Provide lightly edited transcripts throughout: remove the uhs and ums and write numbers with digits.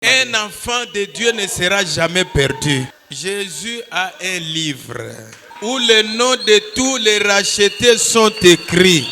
Un enfant de Dieu ne sera jamais perdu. Jésus a un livre où les noms de tous les rachetés sont écrits.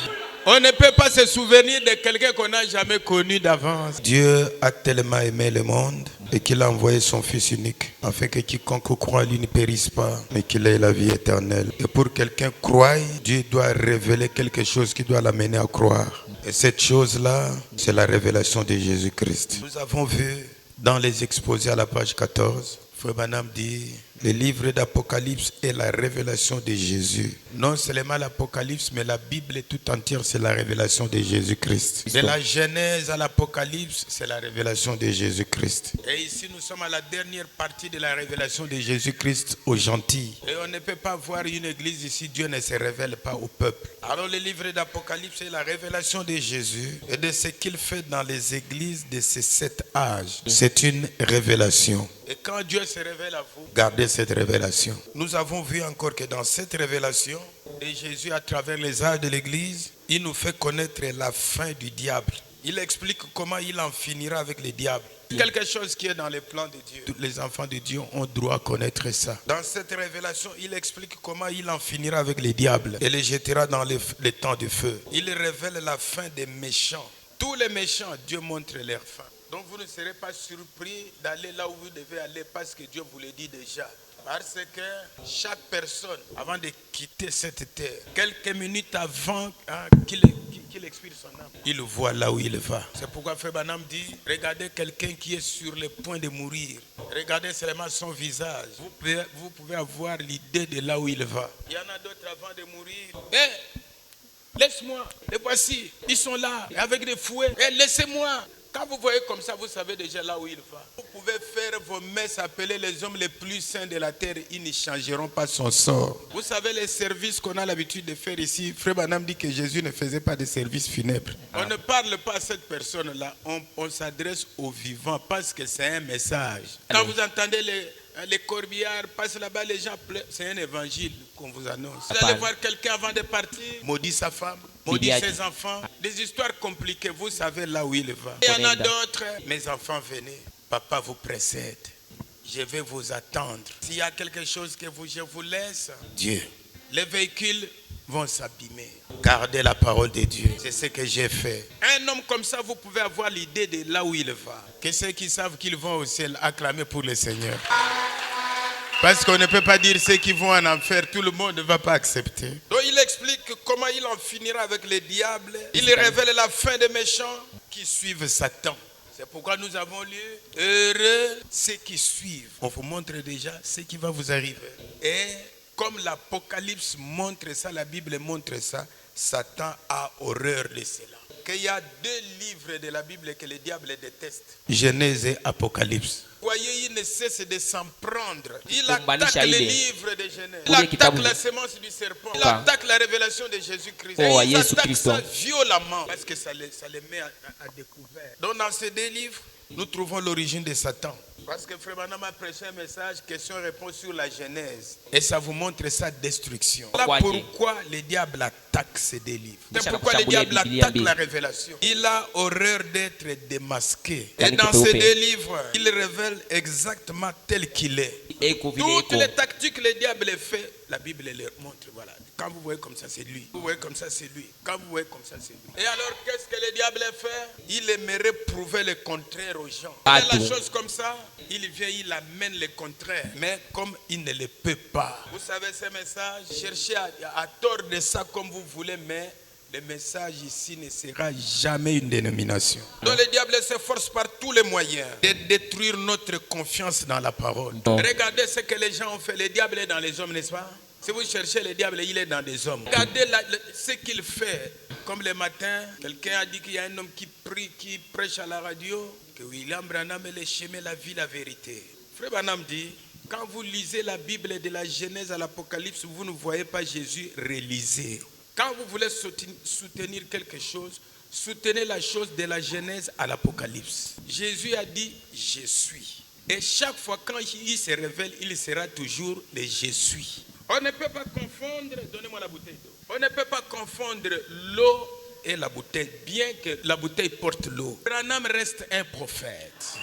On ne peut pas se souvenir de quelqu'un qu'on n'a jamais connu d'avance. Dieu a tellement aimé le monde et qu'il a envoyé son Fils unique afin que quiconque croit en lui ne périsse pas, mais qu'il ait la vie éternelle. Et pour quelqu'un croire, Dieu doit révéler quelque chose qui doit l'amener à croire. Et cette chose-là, c'est la révélation de Jésus-Christ. Nous avons vu dans les exposés à la page 14, Frère Branham dit, le livre d'Apocalypse est la révélation de Jésus. Non seulement l'Apocalypse, mais la Bible tout entière, c'est la révélation de Jésus-Christ. De la Genèse à l'Apocalypse, c'est la révélation de Jésus-Christ. Et ici, nous sommes à la dernière partie de la révélation de Jésus-Christ aux gentils. Et on ne peut pas voir une église ici, Dieu ne se révèle pas au peuple. Alors le livre d'Apocalypse est la révélation de Jésus et de ce qu'il fait dans les églises de ces 7 âges. C'est une révélation. Et quand Dieu se révèle à vous, gardez cette révélation. Nous avons vu encore que dans cette révélation de Jésus à travers les âges de l'Église, il nous fait connaître la fin du diable. Il explique comment il en finira avec le diable. Quelque chose qui est dans les plans de Dieu. Tous les enfants de Dieu ont droit à connaître ça. Dans cette révélation, il explique comment il en finira avec les diables et les jettera dans les temps de feu. Il révèle la fin des méchants. Tous les méchants, Dieu montre leur fin. Donc vous ne serez pas surpris d'aller là où vous devez aller parce que Dieu vous le dit déjà. Parce que chaque personne, avant de quitter cette terre, quelques minutes avant qu'il expire son âme, il voit là où il va. C'est pourquoi Frère Branham dit, regardez quelqu'un qui est sur le point de mourir. Regardez seulement son visage. Vous pouvez avoir l'idée de là où il va. Il y en a d'autres avant de mourir. Laisse-moi, les voici, ils sont là, avec des fouets. Laissez-moi. Quand vous voyez comme ça, vous savez déjà là où il va. Vous pouvez faire vos messes, appeler les hommes les plus saints de la terre, ils ne changeront pas son sort. Vous savez les services qu'on a l'habitude de faire ici. Frère Branham dit que Jésus ne faisait pas de services funèbres. On ne parle pas à cette personne-là, on s'adresse aux vivants parce que c'est un message. Quand vous entendez les corbillards passent là-bas, les gens pleurent. C'est un évangile qu'on vous annonce. Vous allez voir quelqu'un avant de partir, maudit sa femme, maudit ses enfants. Des histoires compliquées, vous savez là où il va. Il y en a d'autres. Mes enfants, venez. Papa vous précède. Je vais vous attendre. S'il y a quelque chose que je vous laisse, Dieu. Les véhicules vont s'abîmer. Gardez la parole de Dieu. C'est ce que j'ai fait. Un homme comme ça, vous pouvez avoir l'idée de là où il va. Que ceux qui savent qu'ils vont au ciel acclamer pour le Seigneur. Parce qu'on ne peut pas dire ceux qui vont en enfer, tout le monde ne va pas accepter. Donc il explique comment il en finira avec les diables. Il révèle la fin des méchants qui suivent Satan. C'est pourquoi nous avons lu heureux ceux qui suivent. On vous montre déjà ce qui va vous arriver. Et comme l'Apocalypse montre ça, la Bible montre ça, Satan a horreur de cela. Qu'il y a 2 livres de la Bible que le diable déteste. Genèse et Apocalypse. Voyez, il ne cesse de s'en prendre. Il attaque les livres de Genèse. Il attaque la semence du serpent. Il attaque la révélation de Jésus-Christ. Et il attaque ça violemment. Parce que ça les met à découvert. Donc dans ces 2 livres, nous trouvons l'origine de Satan. Parce que Frère Branham a prêché un message, question-réponse sur la Genèse. Et ça vous montre sa destruction. Voilà pourquoi le diable attaque ces 2 livres. C'est pourquoi le diable attaque la révélation. Il a horreur d'être démasqué. Et dans ces 2 livres, il révèle exactement tel qu'il est. Toutes les tactiques que le diable fait, la Bible les montre. Voilà. Quand vous voyez comme ça, c'est lui. Vous voyez comme ça, c'est lui. Quand vous voyez comme ça, c'est lui. Et alors, qu'est-ce que le diable fait? Il aimerait prouver le contraire aux gens. Il a la chose comme ça, il vient, il amène le contraire. Mais comme il ne le peut pas. Vous savez ce message, cherchez à tordre ça comme vous voulez, mais le message ici ne sera jamais une dénomination. Donc le diable s'efforce par tous les moyens de détruire notre confiance dans la parole. Regardez ce que les gens ont fait. Le diable est dans les hommes, n'est-ce pas? Si vous cherchez le diable, il est dans des hommes. Regardez ce qu'il fait. Comme le matin, quelqu'un a dit qu'il y a un homme qui prêche à la radio, que William Branham est le chemin, la vie, la vérité. Frère Branham dit, quand vous lisez la Bible de la Genèse à l'Apocalypse, vous ne voyez pas Jésus, relisez. Quand vous voulez soutenir quelque chose, soutenez la chose de la Genèse à l'Apocalypse. Jésus a dit, je suis. Et chaque fois quand il se révèle, il sera toujours le je suis. On ne peut pas confondre, donnez-moi la bouteille d'eau. On ne peut pas confondre l'eau et la bouteille, bien que la bouteille porte l'eau. Branham reste un prophète.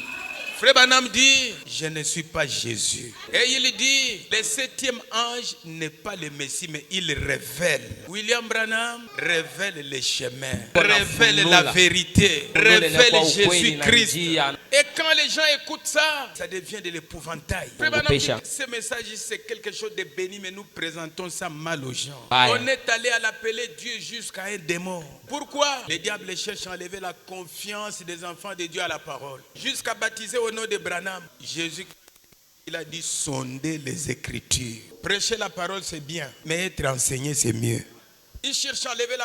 Frère Branham dit, je ne suis pas Jésus. Et il dit, le 7e ange n'est pas le Messie, mais il révèle. William Branham révèle les chemins, révèle la vérité, révèle Jésus-Christ. Et quand les gens écoutent ça, ça devient de l'épouvantail. Frère Branham dit, ce message, c'est quelque chose de béni, mais nous présentons ça mal aux gens. On est allé à l'appeler Dieu jusqu'à un démon. Pourquoi? Le diable cherche à enlever la confiance des enfants de Dieu à la parole. Jusqu'à baptiser au nom de Branham. Jésus, il a dit sonder les Écritures. Prêcher la parole, c'est bien, mais être enseigné, c'est mieux. Il cherche à enlever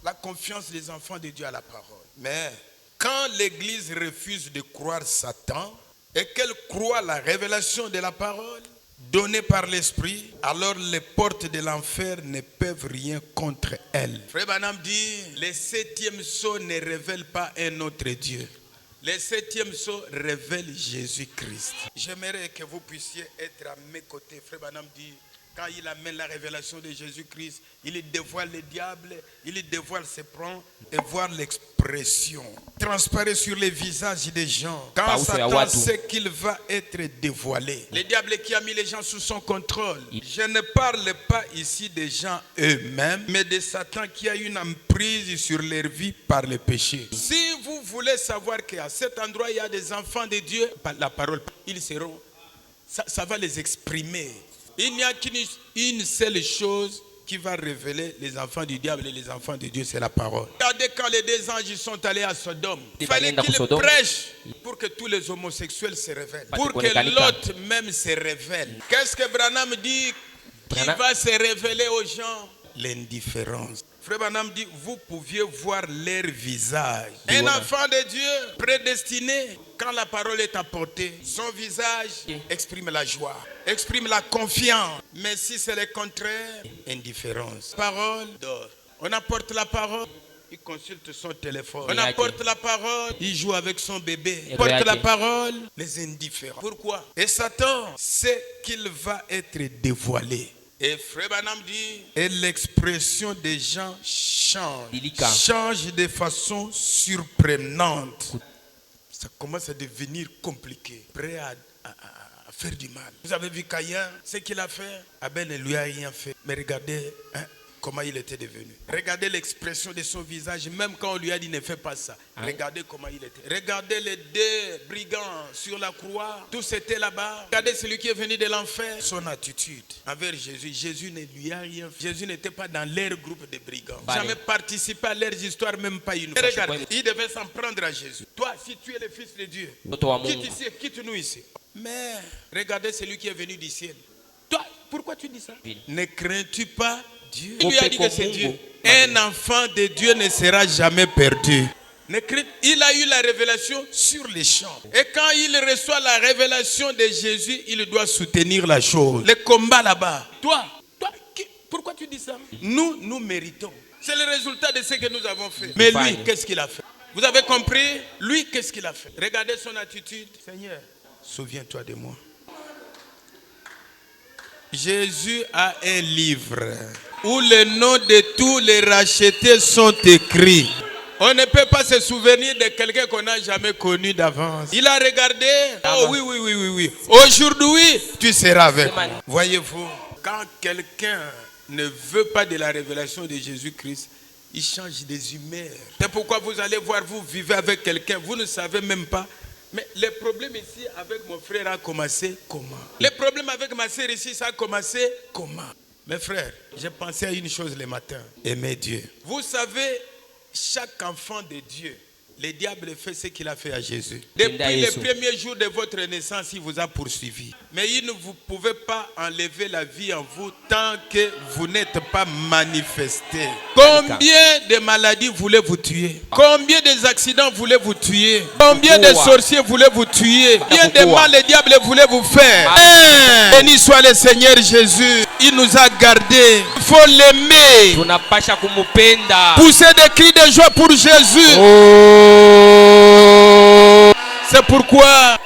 la confiance des enfants de Dieu à la parole. Mais quand l'Église refuse de croire Satan et qu'elle croit la révélation de la parole donnée par l'Esprit, alors les portes de l'enfer ne peuvent rien contre elle. Frère Branham dit, le 7e sceau ne révèle pas un autre Dieu. Le 7e sceau révèle Jésus-Christ. J'aimerais que vous puissiez être à mes côtés. Frère Branham dit, quand il amène la révélation de Jésus-Christ, il dévoile le diable, il dévoile ses plans et voir l'expression transparaît sur les visages des gens. Quand Satan sait qu'il va être dévoilé, le diable qui a mis les gens sous son contrôle. Je ne parle pas ici des gens eux-mêmes, mais de Satan qui a une emprise sur leur vie par le péché. Si vous voulez savoir qu'à cet endroit il y a des enfants de Dieu, la parole, ils seront, ça va les exprimer. Il n'y a qu'une seule chose qui va révéler les enfants du diable et les enfants de Dieu, c'est la parole. Regardez quand les 2 anges sont allés à Sodome. Il fallait qu'ils prêchent pour que tous les homosexuels se révèlent. Pour que l'autre même se révèle. Qu'est-ce que Branham dit qui va se révéler aux gens? L'indifférence. Frère Branham dit, vous pouviez voir leur visage. Un enfant de Dieu prédestiné, quand la parole est apportée, son visage exprime la joie, exprime la confiance. Mais si c'est le contraire, indifférence. Parole d'or. On apporte la parole, il consulte son téléphone. On apporte la parole, il joue avec son bébé. On apporte la parole, les indifférents. Pourquoi? Et Satan sait qu'il va être dévoilé. Et Frère Branham dit, et l'expression des gens change de façon surprenante. Ça commence à devenir compliqué, prêt à faire du mal. Vous avez vu Caïn, ce qu'il a fait? Abel ne lui a rien fait. Mais regardez comment il était devenu. Regardez l'expression de son visage, même quand on lui a dit ne fais pas ça. Regardez comment il était. Regardez les 2 brigands sur la croix, tous étaient là-bas. Regardez celui qui est venu de l'enfer. Son attitude envers Jésus, Jésus ne lui a rien fait. Jésus n'était pas dans leur groupe de brigands. Jamais participé à leurs histoires, même pas une fois. Regardez, il devait s'en prendre à Jésus. Toi, si tu es le fils de Dieu, quitte ici, quitte-nous ici. Mais regardez celui qui est venu du ciel. Toi, pourquoi tu dis ça? Ne crains-tu pas Dieu? Il lui a dit que c'est Dieu. Un enfant de Dieu ne sera jamais perdu. Il a eu la révélation sur les champs. Et quand il reçoit la révélation de Jésus, il doit soutenir la chose. Le combat là-bas. Toi, pourquoi tu dis ça? Nous méritons. C'est le résultat de ce que nous avons fait. Mais lui, qu'est-ce qu'il a fait? Vous avez compris? Lui, qu'est-ce qu'il a fait? Regardez son attitude. Seigneur, souviens-toi de moi. Jésus a un livre où les noms de tous les rachetés sont écrits. On ne peut pas se souvenir de quelqu'un qu'on n'a jamais connu d'avance. Il a regardé. Oh oui. Aujourd'hui, tu seras avec moi. Voyez-vous, quand quelqu'un ne veut pas de la révélation de Jésus-Christ, il change des humeurs. C'est pourquoi vous allez voir, vous vivez avec quelqu'un, vous ne savez même pas. Mais le problème ici avec mon frère a commencé comment? Le problème avec ma sœur ici, ça a commencé comment? Mes frères, j'ai pensé à une chose le matin. Aimer Dieu. Vous savez, chaque enfant de Dieu, le diable fait ce qu'il a fait à Jésus. Depuis le premier jour de votre naissance, il vous a poursuivi. Mais il ne vous pouvez pas enlever la vie en vous tant que vous n'êtes pas manifesté. Combien de maladies voulez vous tuer? Combien des accidents voulez vous tuer? Combien de sorciers voulez vous tuer? Combien de mal le diable voulait vous faire? Béni soit le Seigneur Jésus. Il nous a gardés. Il faut l'aimer. Poussez des cris de joie pour Jésus. C'est pourquoi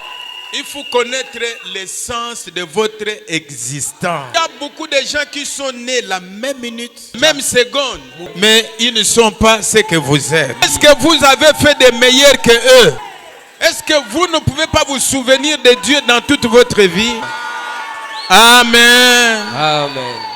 il faut connaître l'essence de votre existence. Il y a beaucoup de gens qui sont nés la même minute, même seconde, mais ils ne sont pas ce que vous êtes. Est-ce que vous avez fait de meilleurs que eux? Est-ce que vous ne pouvez pas vous souvenir de Dieu dans toute votre vie? Amen. Amen.